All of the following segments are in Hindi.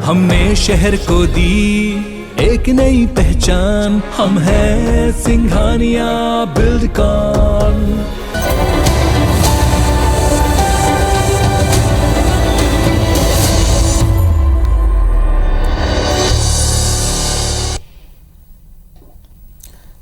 हमने शहर को दी एक नई पहचान, हम हैं सिंघानिया बिल्डकॉन।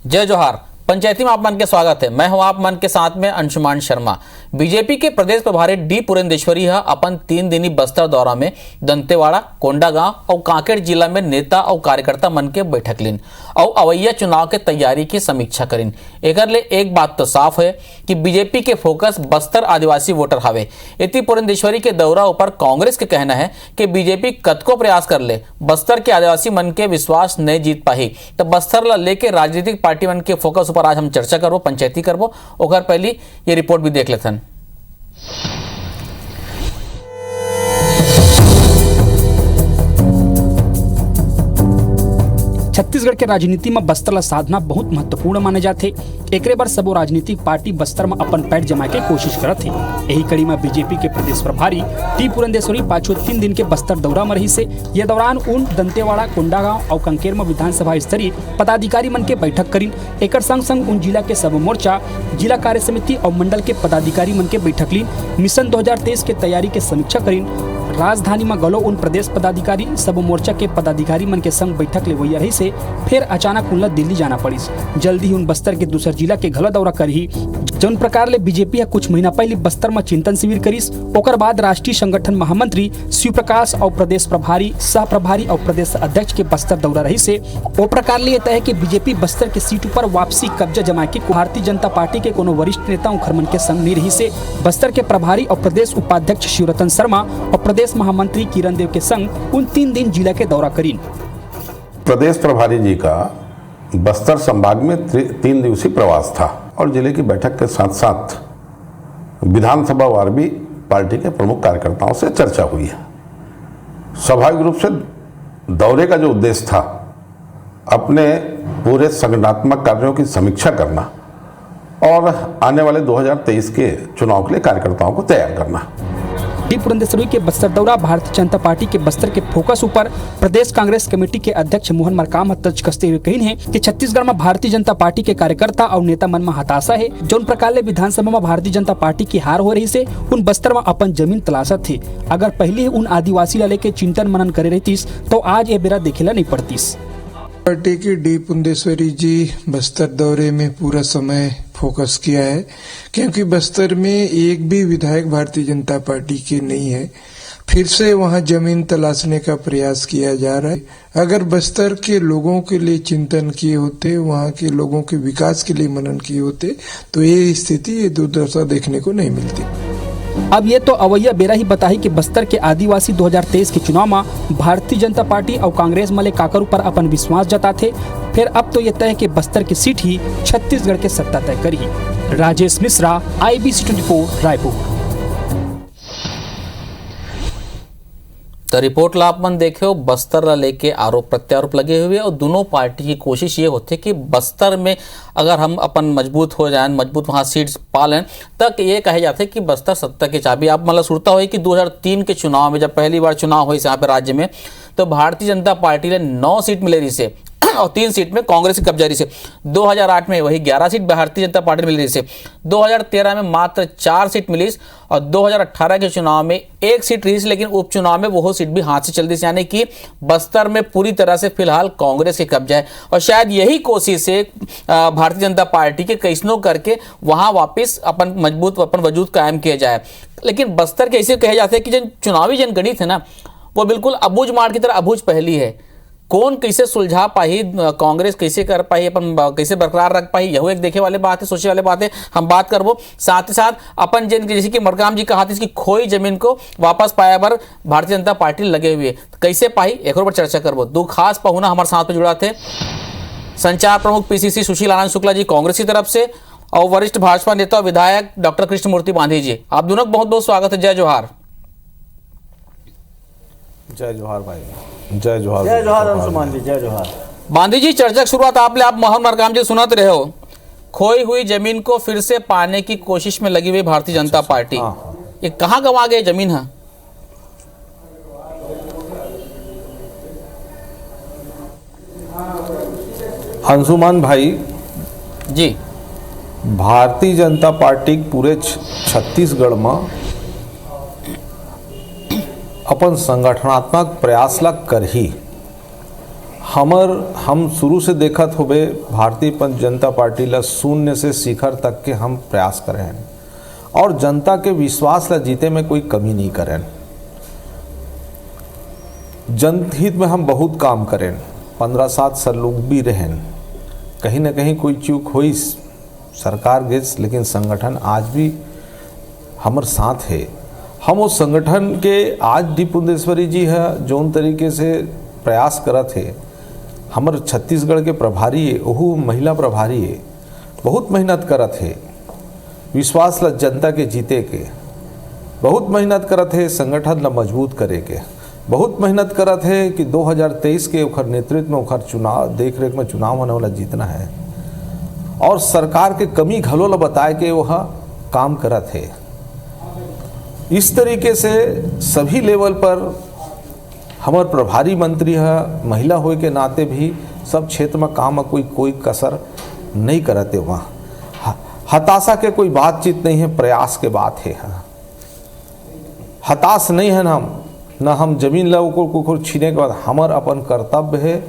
जय जोहार। पंचायती में आप मन के स्वागत है। मैं हूं आप मन के साथ में अंशुमान शर्मा। बीजेपी के प्रदेश प्रभारी डी पुरंदेश्वरी है अपन 3 दिनी बस्तर दौरा में दंतेवाड़ा, कोंडागांव और कांकेर जिला में नेता और कार्यकर्ता मन के बैठक लीन और अवैया चुनाव के तैयारी की समीक्षा करीन। एकर ले एक बात तो साफ है कि बीजेपी के फोकस बस्तर आदिवासी वोटर हवे। इति पुरंदेश्वरी के दौरा ऊपर कांग्रेस के कहना है कि बीजेपी कतको प्रयास कर ले बस्तर के आदिवासी मन के विश्वास नहीं जीत पाही, तो बस्तर ला लेके राजनीतिक पार्टी मन के फोकस पर आज हम चर्चा करबो, पंचायती करबो। ओकर पहली ये रिपोर्ट भी देख लेथन। छत्तीसगढ़ के राजनीति में बस्तर ला साधना बहुत महत्वपूर्ण माने जाते। एकरे बार सबो राजनीतिक पार्टी बस्तर में अपन पैर जमा के कोशिश करत है। यही कड़ी में बीजेपी के प्रदेश प्रभारी टी पुरंदेश्वरी पाछो 3 दिन के बस्तर दौरा में रही से। ये दौरान उन दंतेवाड़ा, कोंडागांव और कांकेर में विधानसभा स्तरीय पदाधिकारी मन के बैठक करीन। एकर संग संग उन जिला के सब मोर्चा, जिला कार्य समिति और मंडल के पदाधिकारी मन के बैठक लीन। मिशन 2023 के तैयारी के समीक्षा करीन। राजधानी में गलो उन प्रदेश पदाधिकारी सब मोर्चा के पदाधिकारी मन के संग बैठक ले वही रही से फिर अचानक उनला दिल्ली जाना पड़ी। जल्दी ही उन बस्तर के दूसर जिला के घला दौरा करही। जौन प्रकार ले बीजेपी कुछ महीना पहले बस्तर में चिंतन शिविर करीस, ओकर बाद राष्ट्रीय संगठन महामंत्री शिव प्रकाश और प्रदेश प्रभारी, सह प्रभारी और प्रदेश अध्यक्ष के बस्तर दौरा रही से ओ प्रकार ले तय है कि बीजेपी बस्तर के सीट पर वापसी कब्जा जमा के भारतीय जनता पार्टी के कोनो वरिष्ठ नेता उखरमन के संग नहीं रही से बस्तर के प्रभारी और प्रदेश उपाध्यक्ष शिवरतन शर्मा और प्रदेश महामंत्री किरण देव के संग उन 3 दिन जिला के दौरा करीन। प्रदेश प्रभारी जी का बस्तर संभाग में 3 दिवसीय प्रवास था और जिले की बैठक के साथ साथ विधानसभा वार भी पार्टी के प्रमुख कार्यकर्ताओं से चर्चा हुई है। स्वाभाविक रूप से दौरे का जो उद्देश्य था अपने पूरे संगठनात्मक कार्यों की समीक्षा करना और आने वाले 2023 के चुनाव के लिए कार्यकर्ताओं को तैयार करना। डी पुरंदेश्वरी के बस्तर दौरा भारतीय जनता पार्टी के बस्तर के फोकस ऊपर प्रदेश कांग्रेस कमेटी के अध्यक्ष मोहन मरकाम तर्ज कसते हुए कही है कि छत्तीसगढ़ में भारतीय जनता पार्टी के कार्यकर्ता और नेता मन में हताशा है। जौन प्रकार ले विधानसभा में भारतीय जनता पार्टी की हार हो रही से उन बस्तर में अपन जमीन तलाशत थे। अगर पहले उन आदिवासी ला लेके चिंतन मनन करे रहतीस तो आज ये बेरा देखेला नहीं पड़तीस। पार्टी की डी पुरंदेश्वरी जी बस्तर दौरे में पूरा समय फोकस किया है, क्योंकि बस्तर में एक भी विधायक भारतीय जनता पार्टी के नहीं है। फिर से वहां जमीन तलाशने का प्रयास किया जा रहा है। अगर बस्तर के लोगों के लिए चिंतन किए होते, वहां के लोगों के विकास के लिए मनन किए होते तो ये स्थिति, ये दुर्दशा देखने को नहीं मिलती। अब ये तो अवैया बेरा ही बताही कि बस्तर के आदिवासी 2023 के चुनाव में भारतीय जनता पार्टी और कांग्रेस मले काकर ऊपर अपन विश्वास जताते। फिर अब तो ये तय कि बस्तर की सीट ही छत्तीसगढ़ के सत्ता तय करी। राजेश मिश्रा, IBC 24, रायपुर। तो रिपोर्ट ला अपन देखे हो बस्तर ला लेके आरोप प्रत्यारोप लगे हुए और दोनों पार्टी की कोशिश ये होती है कि बस्तर में अगर हम अपन मजबूत हो जाएं, मजबूत वहाँ सीट्स पा लें, तक ये कहे जाते हैं कि बस्तर सत्ता की चाबी। आप मतलब सुनता हो कि 2003 के चुनाव में जब पहली बार चुनाव हुई यहाँ पे राज्य में, तो भारतीय जनता पार्टी ने 9 सीट मिले रही से और 3 सीट में कांग्रेस की कब्जा रही से। 2008 में वही 11 सीट भारतीय जनता पार्टी मिली रही से। 2013 में मात्र 4 सीट मिली और 2018 के चुनाव में 1 सीट रही, लेकिन उपचुनाव में वो सीट भी हाथ से चल दी। यानी कि बस्तर में पूरी तरह से फिलहाल कांग्रेस की कब्जा है और शायद यही कोशिश है भारतीय जनता पार्टी के कैसनो करके वहां वापस अपन मजबूत अपन वजूद कायम किया जाए। लेकिन बस्तर के ऐसे कहे जाते हैं कि जो चुनावी जनगणित है ना, वो बिल्कुल अबूझ मार की तरह अबूझ पहली है। कौन कैसे सुलझा पाही, कांग्रेस कैसे कर पाही, अपन कैसे बरकरार रख पाही, यह एक देखे वाले बात है, सोचे वाले बात है। हम बात करबो साथ ही साथ अपन जिन जैसे कि मरकाम जी कहा इसकी खोई जमीन को वापस पाया पर भारतीय जनता पार्टी लगे हुए कैसे पाही, एक और चर्चा करबो। 2 खास पहुना हमारे साथ में जुड़ा थे। संचार प्रमुख PCC सुशील आनंद शुक्ला जी कांग्रेस की तरफ से और वरिष्ठ भाजपा नेता विधायक डॉक्टर कृष्णमूर्ति बांधी जी। आप दोनों का बहुत बहुत स्वागत है। जय जोहार। जय जोहार भाई। जय जोहार। जय जोहार अंशुमान जी। जय जोहार। बांधी जी, चर्चा की शुरुआत आप मोहन मरकाम जी सुनते रहे हो। खोई हुई जमीन को फिर से पाने की कोशिश में लगी हुई भारतीय जनता पार्टी, ये कहाँ गंवा गए जमीन है? अंशुमान भाई, जी भारतीय जनता पार्टी पूरे छत्तीसगढ़ में अपन संगठनात्मक प्रयास ला करही हम शुरू से देखत होबे भारतीय जनता पार्टी ला शून्य से शिखर तक के हम प्रयास करें हैं और जनता के विश्वास ला जीते में कोई कमी नहीं करें। जनहित में हम बहुत काम करें, 15-7 साल लोग भी रहें, कहीं ना कहीं कोई चूक हुई सरकार गिस, लेकिन संगठन आज भी हमारे साथ है। हम उस संगठन के आज डी पुंदेश्वरी जी है जो उन तरीके से प्रयास करत है, हमारे छत्तीसगढ़ के प्रभारी है, वहू महिला प्रभारी है, बहुत मेहनत करत है, विश्वास ला जनता के जीते के बहुत मेहनत करत है, संगठन ला मजबूत करे के बहुत मेहनत करत है कि 2023 के ओखर नेतृत्व में ओखर चुनाव देख रेख में चुनाव होने वाला जीतना है और सरकार के कमी घलो ला बताए के वह काम करत है। इस तरीके से सभी लेवल पर हमारे प्रभारी मंत्री है, महिला होए के नाते भी सब क्षेत्र में काम में कोई कसर नहीं करते। वहाँ हताशा के कोई बातचीत नहीं है, प्रयास के बात है। हताश नहीं है ना हम जमीन ला को छीने के बाद हमार अपन कर्तव्य है,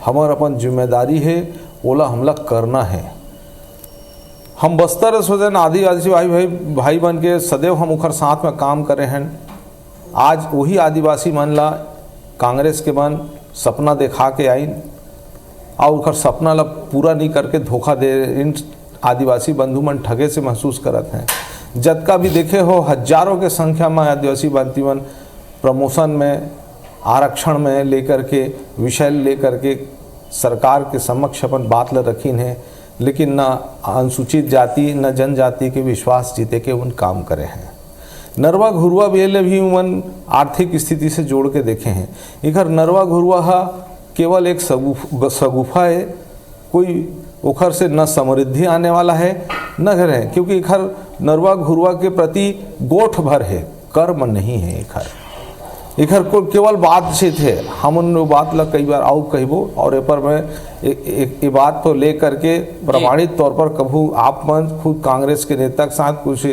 हमार अपन जिम्मेदारी है, ओला हमला करना है। हम बस्तर सोचन आदिवासी भाई बन के सदैव हम उखर साथ में काम करे हैं। आज वही आदिवासी मन ला कांग्रेस के मन सपना दिखा के आइन और उखर सपना ला पूरा नहीं करके धोखा दे, इन आदिवासी बंधु मन ठगे से महसूस करत हैं। जतका भी देखे हो हजारों के संख्या में आदिवासी बंधु मन प्रमोशन में, आरक्षण में लेकर के विषय लेकर के सरकार के समक्ष अपन बात ला रखीन है, लेकिन न अनुसूचित जाति न जनजाति के विश्वास जीते के उन काम करे हैं। नरवा घुरुआ बेले भी उन आर्थिक स्थिति से जोड़ के देखे हैं। इधर नरवा घुरुआ केवल एक सगुफा है, कोई उखर से न समृद्धि आने वाला है न घर है, क्योंकि इधर नरवा घुरुआ के प्रति गोठ भर है, कर्म नहीं है। इधर को केवल बातचीत है। हम उन बात ला कई बार आउ कहबो और ए पर मैं एक बात को लेकर के प्रमाणित तौर पर कभू आप मन खुद कांग्रेस के नेता के साथ कुछ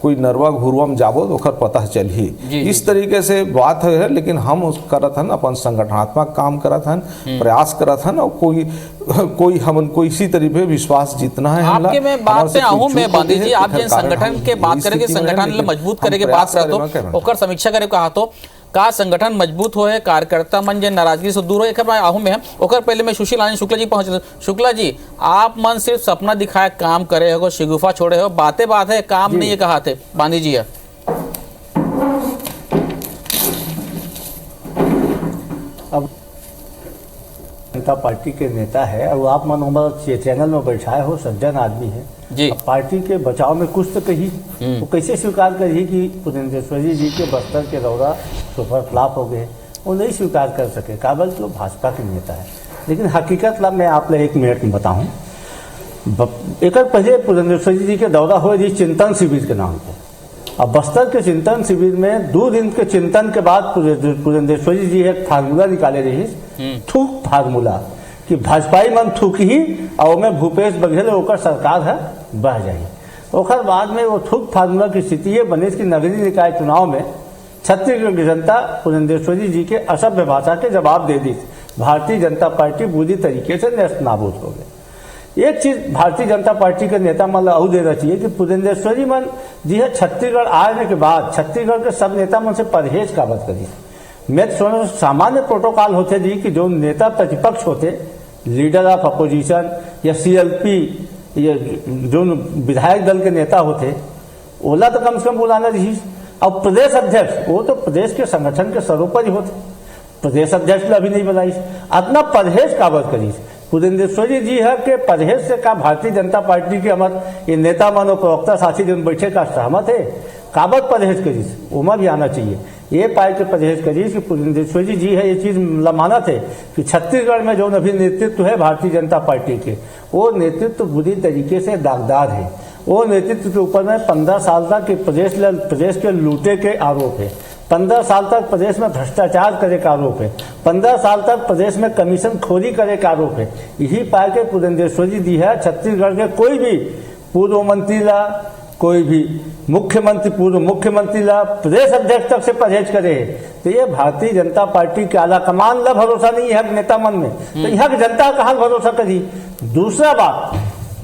कोई नरवा घुरुआ में जाबो तो ओखर पता चल ही। इस तरीके से बात है, लेकिन हम उस करत हन अपन संगठनात्मक काम करत हन, प्रयास करत हन और कोई हमन को इसी तरीके विश्वास जीतना है। आपके मैं बात पे आहूं मैं बांदी जी, आप जिन संगठन के बात करेंगे, संगठन मजबूत करे के बात करत हो, ओकर समीक्षा करे कहा तो का संगठन मजबूत हो है, कार्यकर्ता मन जे नाराजगी से दूर हो, एक बार आहू में हम ओकर पहले मैं सुशील आनंद शुक्ला जी पहुंच। शुक्ला जी, आप मन सिर्फ सपना दिखाए काम करे हो, शिगुफा छोड़े हो, बातें बात है, काम नहीं है कहा थे बांदी जी है। अब जनता पार्टी के नेता है और आप मन हमारे चैनल में बैठाए हो, सज्जन आदमी है जी। अब पार्टी के बचाव में कुछ तो कही, वो कैसे स्वीकार करी कि पुरंदेश्वरी जी के बस्तर के दौरा सुपर फ्लॉप हो गए, वो नहीं स्वीकार कर सके, काबल तो भाजपा के नेता है। लेकिन हकीकत ला मैं आप 1 मिनट में बताऊं, एक पहले पुरंदेश्वरी जी के दौरा हुए जी चिंतन शिविर के नाम पे। अब बस्तर के चिंतन शिविर में 2 दिन के चिंतन के बाद पुरंदेश्वरी जी एक फार्मूला निकाले रही, थूक फार्मूला, कि भाजपाई मन थूक ही और में भूपेश बघेल ओकर सरकार है बह जाए। ओकर बाद में वो थूक फार्मूला की स्थिति ये बने कि नगरीय निकाय चुनाव में छत्तीसगढ़ की जनता पुरंदेश्वरी जी के असभ्य भाषा के जवाब दे दी। भारतीय जनता पार्टी बुरी तरीके से नेस्तनाबूद हो गई। एक चीज भारतीय जनता पार्टी के नेता मन और देना चाहिए कि पुरंदेश्वरी मन जी है छत्तीसगढ़ आने के बाद छत्तीसगढ़ के सब नेता मन से परहेज का बात करी। मैं तो सामान्य प्रोटोकॉल होते जी कि जो नेता प्रतिपक्ष होते, लीडर ऑफ अपोजिशन या CLP या जो विधायक दल के नेता होते, ओला तो कम से कम बुलाना रही। अब प्रदेश अध्यक्ष वो तो प्रदेश के संगठन के सरोपर ही होते, प्रदेश अध्यक्ष अभी नहीं बुलाई। अपना परहेज का बात करी। पुरंदेश्वरी जी है कि परहेज से का भारतीय जनता पार्टी के हमारे ये नेता मानो प्रवक्ता साथी जो बैठे का सहमत है, काबत परहेज करीस उमा भी आना चाहिए। ये पाए के परहेज करीस कि पुरंदेश्वरी जी है ये चीज माना थे कि छत्तीसगढ़ में जो अभी नेतृत्व है भारतीय जनता पार्टी के, वो नेतृत्व बुरी तरीके से दागदार है। वो नेतृत्व के ऊपर में 15 साल तक प्रदेश के लूटे के आरोप है। 15 साल तक प्रदेश में भ्रष्टाचार करे का आरोप है, 15 साल तक प्रदेश में कमीशन खोरी करे का आरोप है। यही पाए के पुरंदेश्वरी दी है छत्तीसगढ़ के कोई भी पूर्व मंत्री ला, कोई भी मुख्यमंत्री, पूर्व मुख्यमंत्री ला, प्रदेश अध्यक्ष तक से परहेज करे है। तो ये भारतीय जनता पार्टी के आला कमान ला भरोसा नहीं है नेता मन में, तो यहाँ की जनता कहाँ भरोसा करी। दूसरा बात,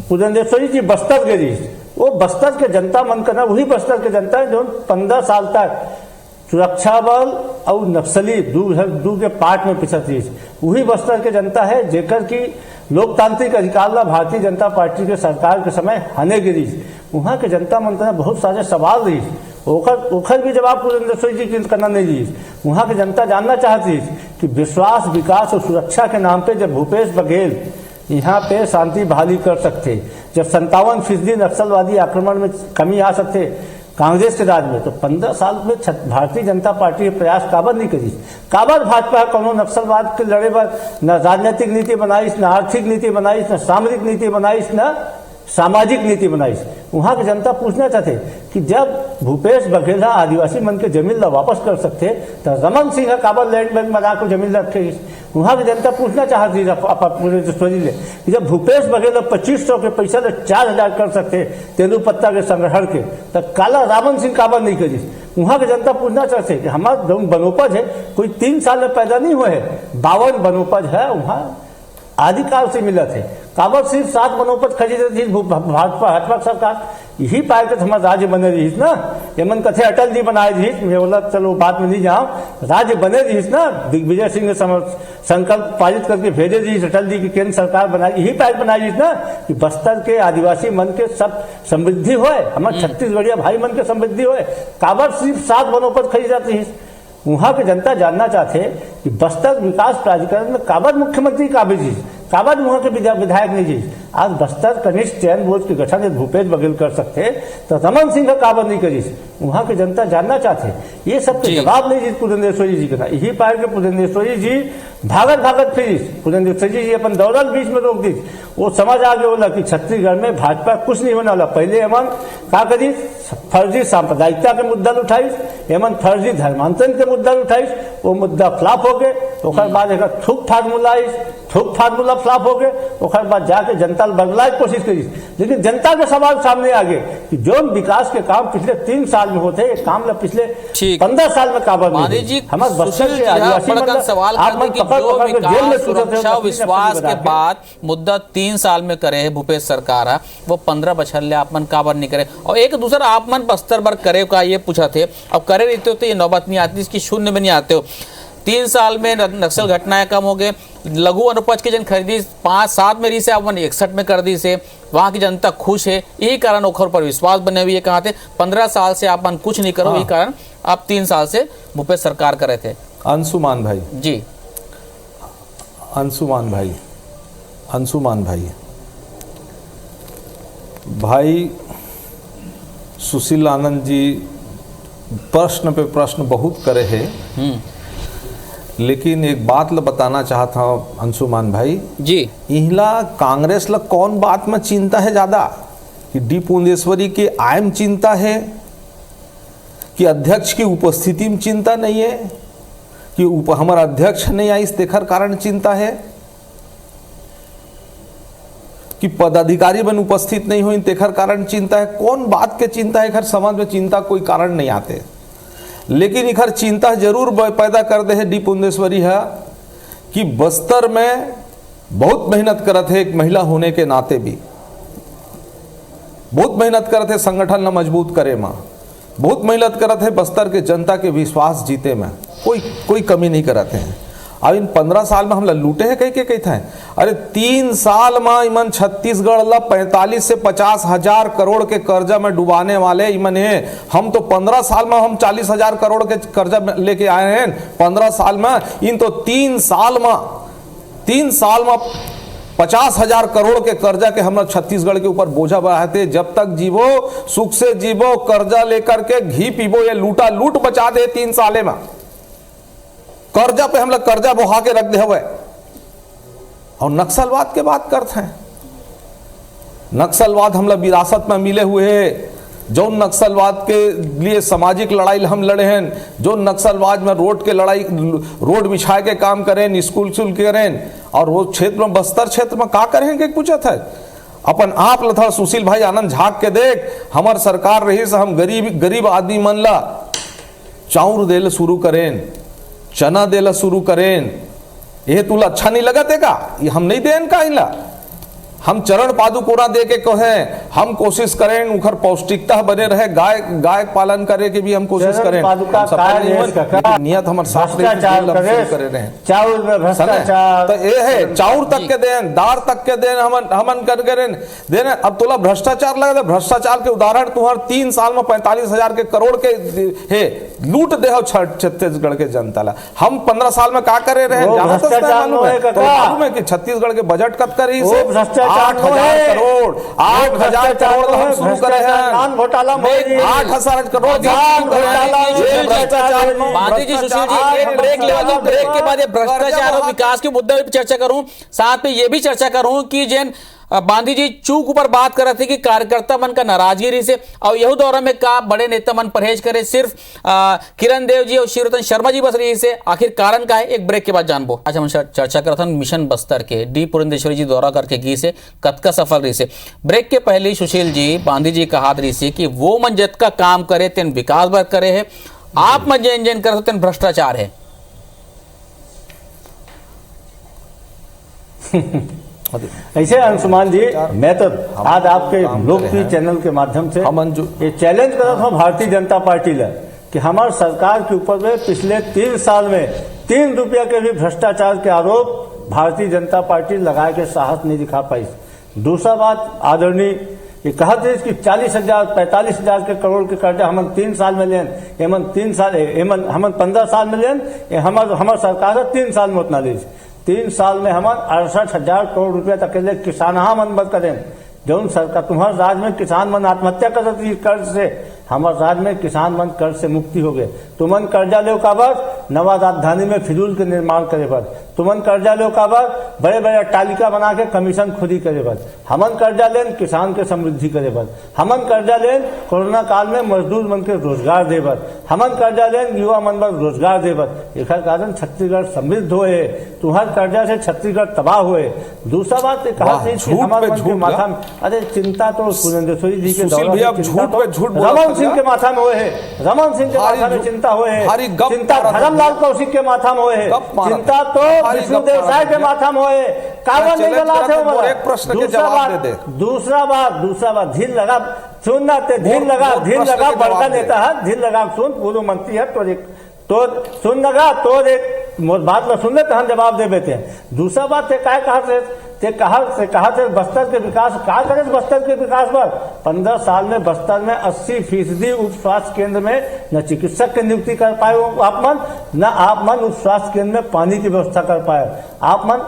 पुरंदेश्वरी जी बस्तर गई, वो बस्तर के जनता मन करना वही बस्तर के जनता है जो 15 साल तक सुरक्षा बल और नक्सली दूर के पार्ट में पिछड़ रही, वही बस्तर के जनता है जेकर की लोकतांत्रिक अधिकार ला भारतीय जनता पार्टी के सरकार के समय हने गिरी। वहाँ के जनता मन करना बहुत सारे सवाल रही, ओखर भी जवाब पुरंदेश्वरी जी करना नहीं दी। वहाँ की जनता जानना चाहती कि विश्वास, विकास और सुरक्षा के नाम पे जब भूपेश बघेल यहाँ पे शांति बहाली कर सकते, जब 57% नक्सलवादी आक्रमण में कमी आ सकते कांग्रेस के राज में, तो 15 साल में भारतीय जनता पार्टी के प्रयास काबर नहीं करी। काबर भाजपा कोनो नक्सलवाद के लड़े पर न राजनीतिक नीति बनाई, न आर्थिक नीति बनाई, न सामरिक नीति बनाई, न सामाजिक नीति बनाई। वहाँ की जनता पूछना चाहते कि जब भूपेश बघेल आदिवासी मन के जमीन ला वापस कर सकते तो रमन सिंह काबर लैंड बैंक बना को जमीन रखे। वहाँ की जनता पूछना चाहती पुरंदेश्वरी ले कि जब भूपेश बघेल 2500 के पैसा 4000 कर सकते तेंदुपत्ता के संग्रहण के, तब काला रामन सिंह काबर नहीं करी। वहाँ की जनता पूछना चाहते कि हमारा जो बनोपज है कोई 3 साल में पैदा नहीं हुए है, 52 बनोपज है वहाँ आदिकाल से मिला थे। काबर सिर्फ 7 बनोपज खरीदे थी भाजपा सरकार। यही पाए के हमारा राज्य बने रही ना, यमन कथे अटल जी बनाए रही, मैं बोला चलो बात में नहीं जाऊँ, राज्य बने रही ना, दिग्विजय सिंह ने संकल्प पारित करके भेजे रही अटल जी की केंद्र सरकार बनाई। यही पाए बनाई रही ना कि बस्तर के आदिवासी मन के सब समृद्धि होए, हमारे छत्तीसगढ़िया भाई मन के समृद्धि होए। काबर सिर्फ 7 बनोपज खरीदाती है। वहाँ की जनता जानना चाहते कि बस्तर विकास प्राधिकरण में काबर मुख्यमंत्री काबिज जी, काबर वहाँ के विधायक नहीं जी। आज बस्तर कनिष्ठ चयन बोर्ड के गठन भूपेश बघेल कर सकते तो रमन सिंह का काबर नहीं करी। वहाँ की जनता जानना चाहते, ये सब के जवाब नहीं जी पुरंदेश्वरी जी का। यही पाए के पुरंदेश्वरी जी भागत फिरी, पुरंदेश्वरी जी अपन दौड़ल बीच में रोक दी। वो समझ आ गया बोला कि छत्तीसगढ़ में भाजपा कुछ नहीं होने वाला। पहले एमन का करी फर्जी सांप्रदायिकता के मुद्दा उठाई, एमन फर्जी धर्मांतरण के मुद्दा उठाई, वो मुद्दा फ्लॉप हो गए। ओकर बाद एक थूक फार्मूला फ्लॉप हो गए। ओकर बाद जाके जनता बदलाव की कोशिश करी, लेकिन जनता के सवाल सामने आ गए कि जो विकास के काम पिछले 3 साल में होते हैं, काम ला पिछले 15 साल में काबर नहीं। हमारे बस्तर के आदिवासी सवाल सुरक्षा विश्वास के बाद मुद्दा 3 साल में करे है भूपेश सरकार है, वो 15 बछर ले आप मन काबर नहीं करे। और एक दूसरा आप मन बस्तर बर करे का ये पूछा थे, अब करे रहते हो तो ये नौबत नहीं आती, इसकी शून्य में नहीं आते हो। 3 साल में नक्सल घटनाएं कम हो गए, लघु अनुपज की जन खरीदी 5-7 में रही से अपन 61 में कर दी से, वहाँ की जनता खुश है। यही कारण ओखर पर विश्वास बने हुए कहा थे 15 साल से आप कुछ नहीं करो। यही कारण आप 3 साल से भूपेश सरकार करे थे। अंशुमान भाई जी, अंशुमान भाई सुशील आनंद जी प्रश्न पे प्रश्न बहुत करे हैं, लेकिन एक बात ला बताना चाहता हूँ अंशुमान भाई जी, इहला कांग्रेस ला कौन बात में चिंता है ज्यादा, कि डी पुंदेश्वरी के आयम चिंता है, कि अध्यक्ष की उपस्थिति में चिंता नहीं है, कि हमारा अध्यक्ष नहीं आई इस तेखर कारण चिंता है, कि पदाधिकारी बन उपस्थित नहीं हुई तेखर कारण चिंता है। कौन बात के चिंता है, खैर समझ में चिंता कोई कारण नहीं आते, लेकिन इखर चिंता जरूर पैदा कर दे है डी पुंदेश्वरी है कि बस्तर में बहुत मेहनत करत है, एक महिला होने के नाते भी बहुत मेहनत करत है संगठन न मजबूत करे में, बहुत मेहनत करत है बस्तर के जनता के विश्वास जीते में, कोई कमी नहीं करते हैं। अब इन 15 साल में हम लूटे हैं कहीं था। अरे 3 साल में इमन छत्तीसगढ़ ला 45 से 50 हजार करोड़ के कर्जा में डुबाने वाले इमन है। हम तो 15 साल में हम 40 हजार करोड़ के कर्जा लेके आए हैं 15 साल में। इन तो 3 साल में 50 हजार करोड़ के कर्जा के हम छत्तीसगढ़ के ऊपर बोझा बढ़ाते। जब तक जीवो सुख से जीवो, कर्जा लेकर के घी पीबो, ये लूटा लूट बचा दे 3 साले में। कर्जा पे हम लोग कर्जा बुहा के रख दे हुए और नक्सलवाद के बात करते हैं। नक्सलवाद हम लोग विरासत में मिले हुए हैं, जो नक्सलवाद के लिए सामाजिक लड़ाई हम लड़े हैं, जो नक्सलवाद में रोड के लड़ाई, रोड बिछाए के काम करें, स्कूल करें, और वो क्षेत्र में बस्तर क्षेत्र में का करेंगे पूछा था अपन आप लथा सुशील भाई आनंद झाँक के देख, हमार सरकार रही से हम गरीब आदमी मन ला चाउर देला शुरू करें, चना देला शुरू करें, ये तुला अच्छा नहीं लगा का? ये हम नहीं देन का इला, हम चरण पादुकोरा दे के कहें, हम कोशिश करें उखर पौष्टिकता बने रहे, गाय पालन करे के भी हम कोशिश करें, नियत हमारे साथ करे रहे। चाउर में भ्रष्टाचार तो ये है, चाउर तक के देन, दार तक के देन हमन कर देन। अब तुला भ्रष्टाचार लगा था, भ्रष्टाचार के उदाहरण तुम्हारे 3 साल में 45,000 के करोड़ के है लूट दे छत्तीसगढ़ के जनता ला। हम 15 साल में का करे रहे, मालूम है कि छत्तीसगढ़ के बजट कब करी से 8,000 करोड़, 8,000 करोड़ हम शुरू करे हैं, घोटाला 8,000 करोड़ बांधी जी, सुशील जी, एक ब्रेक लेवा दो, ब्रेक के बाद ये भ्रष्टाचार और विकास के मुद्दे पर चर्चा करूं, साथ में ये भी चर्चा करूं कि जैन बांधी जी चूक ऊपर बात कर रहे थे कि कार्यकर्ता मन का नाराजगी से और यहू दौरा में का बड़े नेता मन परहेज करे, सिर्फ किरण देव जी और शिवरतन शर्मा जी बस रही से, आखिर कारण का है? एक ब्रेक के बाद जानबो। आज हम चर्चा करते हैं मिशन बस्तर के डी पुरंदेश्वरी जी दौरा करके गी से कतका सफल रही से। ब्रेक के पहले सुशील जी बांधी जी कहा रही से कि वो मन जत का काम करे तेन विकास बर करे है, आप मन जैन जैन करे तेन भ्रष्टाचार है। ऐसे अंशुमान जी, मैं तो आज आपके लोकप्रिय चैनल के माध्यम से ये चैलेंज कर रहा था भारतीय जनता पार्टी ला कि हमारे सरकार के ऊपर में पिछले 3 साल में 3 रुपया के भी भ्रष्टाचार के आरोप भारतीय जनता पार्टी लगाए के साहस नहीं दिखा पाई। दूसरा बात, आदरणीय ये कहा थे कि 40,000 45,000 के करोड़ के कर्जा हम 3 साल में लेन, एमन 3 साल हम 15 साल में लेन, हमारे सरकार 3 साल में उतना ली। 3 साल में हम 68,000 करोड़ रुपया तक के लिए किसान मन बंद करें। जौन सरकार तुम्हारे राज्य में किसान मन आत्महत्या कर सकती कर्ज से, हमारे राज्य में किसान मन कर्ज से मुक्ति हो गए। तुमन कर्जा लो काबर नवा राजधानी में फिजूल के निर्माण करे बर, तुमन कर्जा लो काबर बड़े बड़े अट्टालिका बना के कमीशन खुदी करे बर, हमन कर्जा लेन किसान के समृद्धि करे बर, हमन कर्जा लेन कोरोना काल में मजदूर मन के रोजगार दे बर, हमन कर्जा लेन युवा मन पर रोजगार दे बर। एक कारण छत्तीसगढ़ समृद्ध हुए, तुम्हारे कर्जा से छत्तीसगढ़ तबाह हुए। दूसरा बात कहा हमारे मन के माथा में, अरे चिंता तो पुरंदेश्वरी जी के रमन सिंह के माथा में हुए है, रमन सिंह के माथा में चिंता हुए है, चिंता धर्मलाल कौशिक के माथा में हुए है, चिंता तो विष्णुदेव साय के माथा में हुए, कागज नहीं गला थे। दूसरा बात धीर लगा सुनना, धीर लगा बड़का नेता है, धीर लगा सुन, पूर्व मंत्री है तो सुन लगा तो एक बात में सुन लेते हम जवाब दे देते हैं। दूसरा बात कहा थे बस्तर के विकास क्या करे, बस्तर के विकास पर 15 साल में बस्तर में 80% उप स्वास्थ्य केंद्र में न चिकित्सक की नियुक्ति कर पाए आप मन, न आप मन उप स्वास्थ्य केंद्र में पानी की व्यवस्था कर पाए आप मन।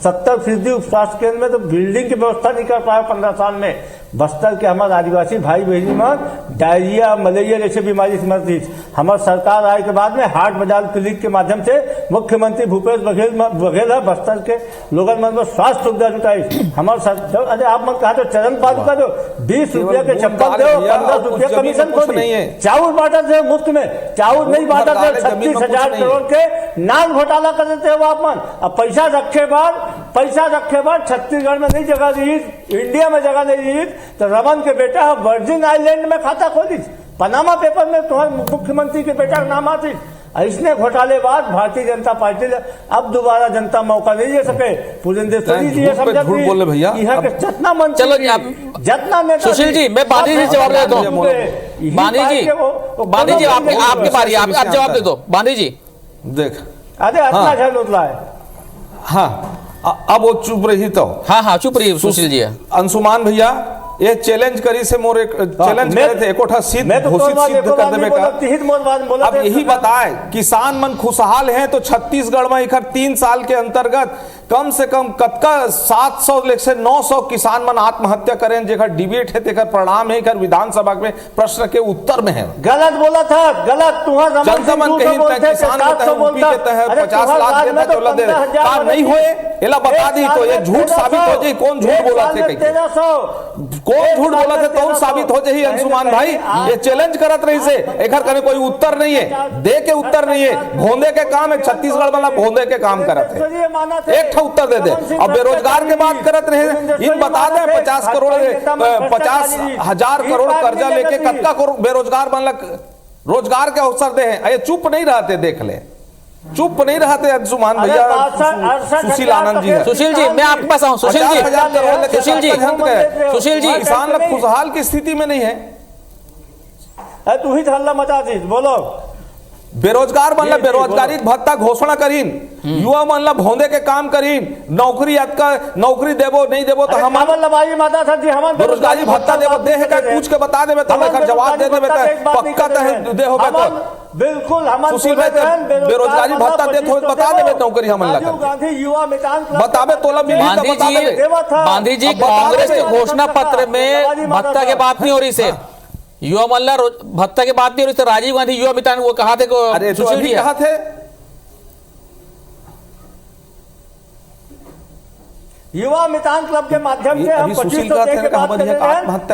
70% उप स्वास्थ्य केंद्र में तो बिल्डिंग की व्यवस्था नहीं कर पाए 15 साल में। बस्तर के हमारे आदिवासी भाई बहनी में डायरिया मलेरिया जैसे बीमारी से मरती। हमारे सरकार आए के बाद में हाट बाजार क्लिनिक के माध्यम से मुख्यमंत्री भूपेश बघेल बस्तर के लोगों में स्वास्थ्य सुविधा जुटाई। हमारे अरे आप मत कहा तो चरण पादुका दो, 20 रुपया के चप्पल दो, 15 रुपया कमीशन को नहीं है, चाउर बांटा थे मुफ्त में, चाउर नहीं बांटा थे, 36,000 करोड़ के नान घोटाला कर देते हो आप मन। अब पैसा रखे बाद छत्तीसगढ़ में नहीं जगह दी, इंडिया में जगह नहीं दी, तो रमन के बेटा वर्जिन आइलैंड में खाता खोली, पनामा पेपर में तुम्हारे मुख्यमंत्री के बेटा का नाम आती। इसने घोटाले बाद भारतीय जनता पार्टी ने अब दोबारा जनता मौका नहीं दे सके। पुरंदेश्वरी जी झूठ बोले भैया, जितना मन चलो जितना नेता सुशील जी, मैं बांधी जी जवाब देता हूँ। बांधी जी आपकी बारी, आप जवाब दे दो। बांधी जी देख, अरे अच्छा झल उतला है। हाँ अब वो चुप रही तो हाँ चुप रही सुशील जी। अंशुमान भैया ये चैलेंज करी से मोर एक चैलेंज करे थे, एकोठा सिद्ध घोषित सिद्ध कर देवे का। अब यही बताए किसान मन खुशहाल हैं तो छत्तीसगढ़ में 3 साल के अंतर्गत कम से कम कतका 700 से 900 किसान मन आत्महत्या करें जेकर डिबेट है तेकर परिणाम है कर विधानसभा में प्रश्न के उत्तर में है। गलत बोला था, गलत तुम्हारा जनता मन कहीं किसान के तहत 50 लाख देता तो दे काम नहीं हुए एला बता दी तो ये झूठ साबित हो जाए कौन झूठ बोला थे, कौन झूठ बोला थे कौन साबित हो जाए। अंशुमान भाई ये चैलेंज करत रही से एकर कभी कोई उत्तर नहीं है, दे के उत्तर नहीं है, भोंदे के काम है छत्तीसगढ़ वाला भोंदे के काम करत है, एक उत्तर दे दे। अब बेरोजगार के बात करत रहे इन बता दे 50,000 करोड़ कर्जा लेके कतका बेरोजगार बनला रोजगार के अवसर दे हैं। ये चुप नहीं रहते, देख ले चुप नहीं रहते अंशुमान भैया। सुशील आनंद जी है। सुशील जी मैं आपके पास आऊं। सुशील जी, सुशील जी किसान लोग खुशहाल की स्थिति में नहीं है। तू ही हल्ला मचा दी, बोलो। बेरोजगार मन ला बेरोजगारी भत्ता घोषणा करीन, युवा मन ला भोंदे के काम करीन, नौकरी का नौकरी देबो नहीं देबो तो हम बेरोजगारी भत्ता देबो दे है पूछ के बता देबे तो लेकर जवाब दे देबे तो पक्का दे होबे तो बिल्कुल हम सुशील भाई बेरोजगारी भत्ता देत हो बता देबे नौकरी हमन ला गांधी युवा मितान बताबे तोला मिली तो बता देबे। गांधी जी कांग्रेस के घोषणा पत्र में भत्ता के बात नहीं हो रही से, युवा मल्ला भत्ता के बात नहीं हो रही थी। राजीव गांधी युवा मितान वो कहा थे को अरे तो अभी कहा थे युवा मितान क्लब के माध्यम से हम 2500 के बात कर रहे हैं।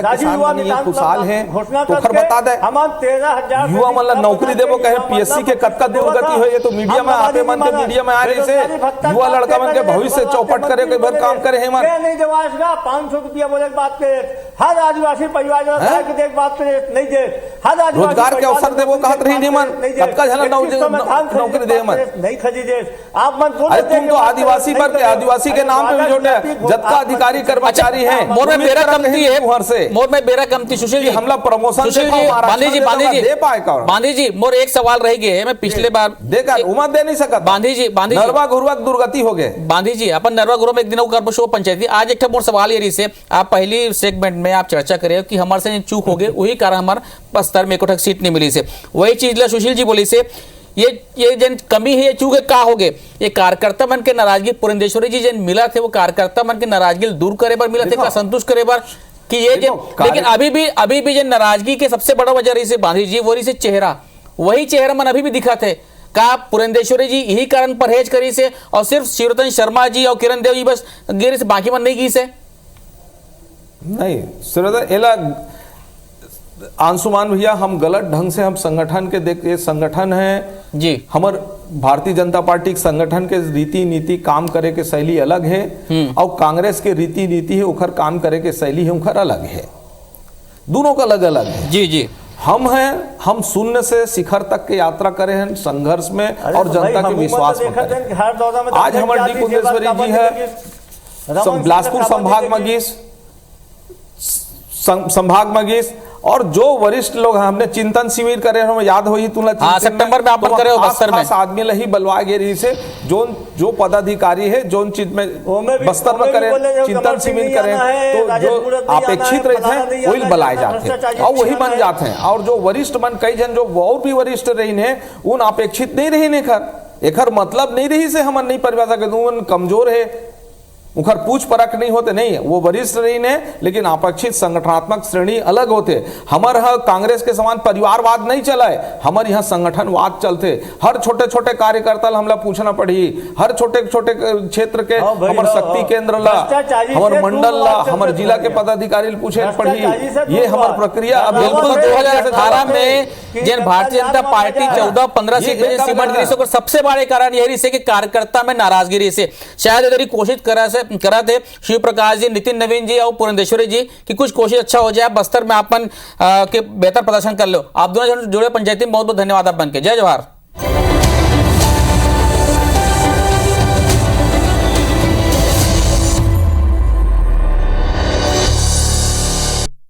राजीव युवा मितान खुशहाल है तो खर बता दे हम 13,000 युवा मतलब नौकरी देवो कहे पीएससी के कतका दुर्गति हो ये तो मीडिया में आते मन के मीडिया में आ रही से युवा लड़का मन के भविष्य चौपट करे के भर काम करे है मन नहीं जवाबगा 500 रुपया बोले बात पे हर आदिवासी परिवार के देख बात पे नहीं दे हर आदिवासी रोजगार के अवसर देवो कहत रही नहीं मन कतका झला नौकरी दे मन नहीं खरीदे आप मन अरे तुम तो आदिवासी पर के आदिवासी के नाम पे भी जत्का अधिकारी कर्मचारी हैं मोर में बेरा कमती है मोर में बेरा कमती। सुशील जी हमला प्रमोशन बांधी जी मोर एक सवाल रह गए है। मैं पिछले बार देखा उम्र दे नहीं सकता बांधी जी नरवा गुरुआ दुर्गति हो गए बांधी जी अपन नरवा गुरुआ में एक दिन कर शो पंचायती आज एक मोर सवाल ये से आप पहली सेगमेंट में आप चर्चा करे कि हमारे से चूक हो गए वही कारण हमारे बस्तर में एक सीट नहीं मिली से वही चीज ला सुशील जी बोली से ये जन कमी है ये चूक का हो गए ये कार्यकर्ता मन के नाराजगी पुरंदेश्वरी जी जन मिला थे वो कार्यकर्ता मन के नाराजगी दूर करे बार मिला थे का संतुष्ट करे बार कि ये लेकिन अभी भी जन नाराजगी के सबसे बड़ा वजह रही से बांधी जी वो रही से चेहरा वही चेहरा मन अभी भी दिखा थे का पुरंदेश्वरी जी यही कारण परहेज करी से और सिर्फ शिवरतन शर्मा जी और किरण देव जी बस गिरी से बाकी मन नहीं की से नहीं शिवरतन एला अंशुमान भैया हम गलत ढंग से हम संगठन के देख ये संगठन है जी हमार भारतीय जनता पार्टी संगठन के रीति नीति काम करे के शैली अलग है और कांग्रेस के रीति नीति है उखर काम करे के शैली है उखर अलग है दोनों का अलग अलग है। जी जी हम हैं हम शून्य से शिखर तक की यात्रा करे हैं संघर्ष में और जनता के विश्वास में करें। आज हमारे डी पुंदेश्वरी जी है बिलासपुर संभाग मगीस संभाग मगीस और जो वरिष्ठ लोग हैं हमने चिंतन शिविर करे हमें याद हो ही तुला सितंबर में अपन करे हो बस्तर में आदमी लही बलवा गे से जो पदाधिकारी है जो चीज में बस्तर में करे चिंतन शिविर करें तो जो अपेक्षित रहते हैं वही बुलाए जाते हैं और वही बन जाते हैं और जो वरिष्ठ मन कई जन जो और भी वरिष्ठ रही है उन अपेक्षित नहीं रही एकर मतलब नहीं रही से हम नहीं परिभाषा के कमजोर है उखर पूछ परख नहीं होते नहीं वो वरिष्ठ रही ने लेकिन अपेक्षित संगठनात्मक श्रेणी अलग होते हमारे यहाँ कांग्रेस के समान परिवारवाद नहीं चला है हमारे यहाँ संगठनवाद चलते हर छोटे छोटे कार्यकर्ता हमला पूछना पड़ी हर छोटे छोटे क्षेत्र के हमारे शक्ति केंद्र ला हमारे मंडल ला हमारे जिला के पदाधिकारी पूछे पड़ी ये हमारी प्रक्रिया अब 2018 में जिन भारतीय जनता पार्टी 14-15 सीट में सिमट गई से सबसे बड़े कारण यही रही कि कार्यकर्ता में नाराजगी रही से शायद इधर कोशिश करा थे शिव प्रकाश जी नितिन नवीन जी और पुरंदेश्वरी जी की कुछ कोशिश अच्छा हो जाए बस्तर में अपन के बेहतर प्रदर्शन कर लो। आप दोनों जुड़े पंचायती में बहुत बहुत धन्यवाद अपन के। जय जवाहर।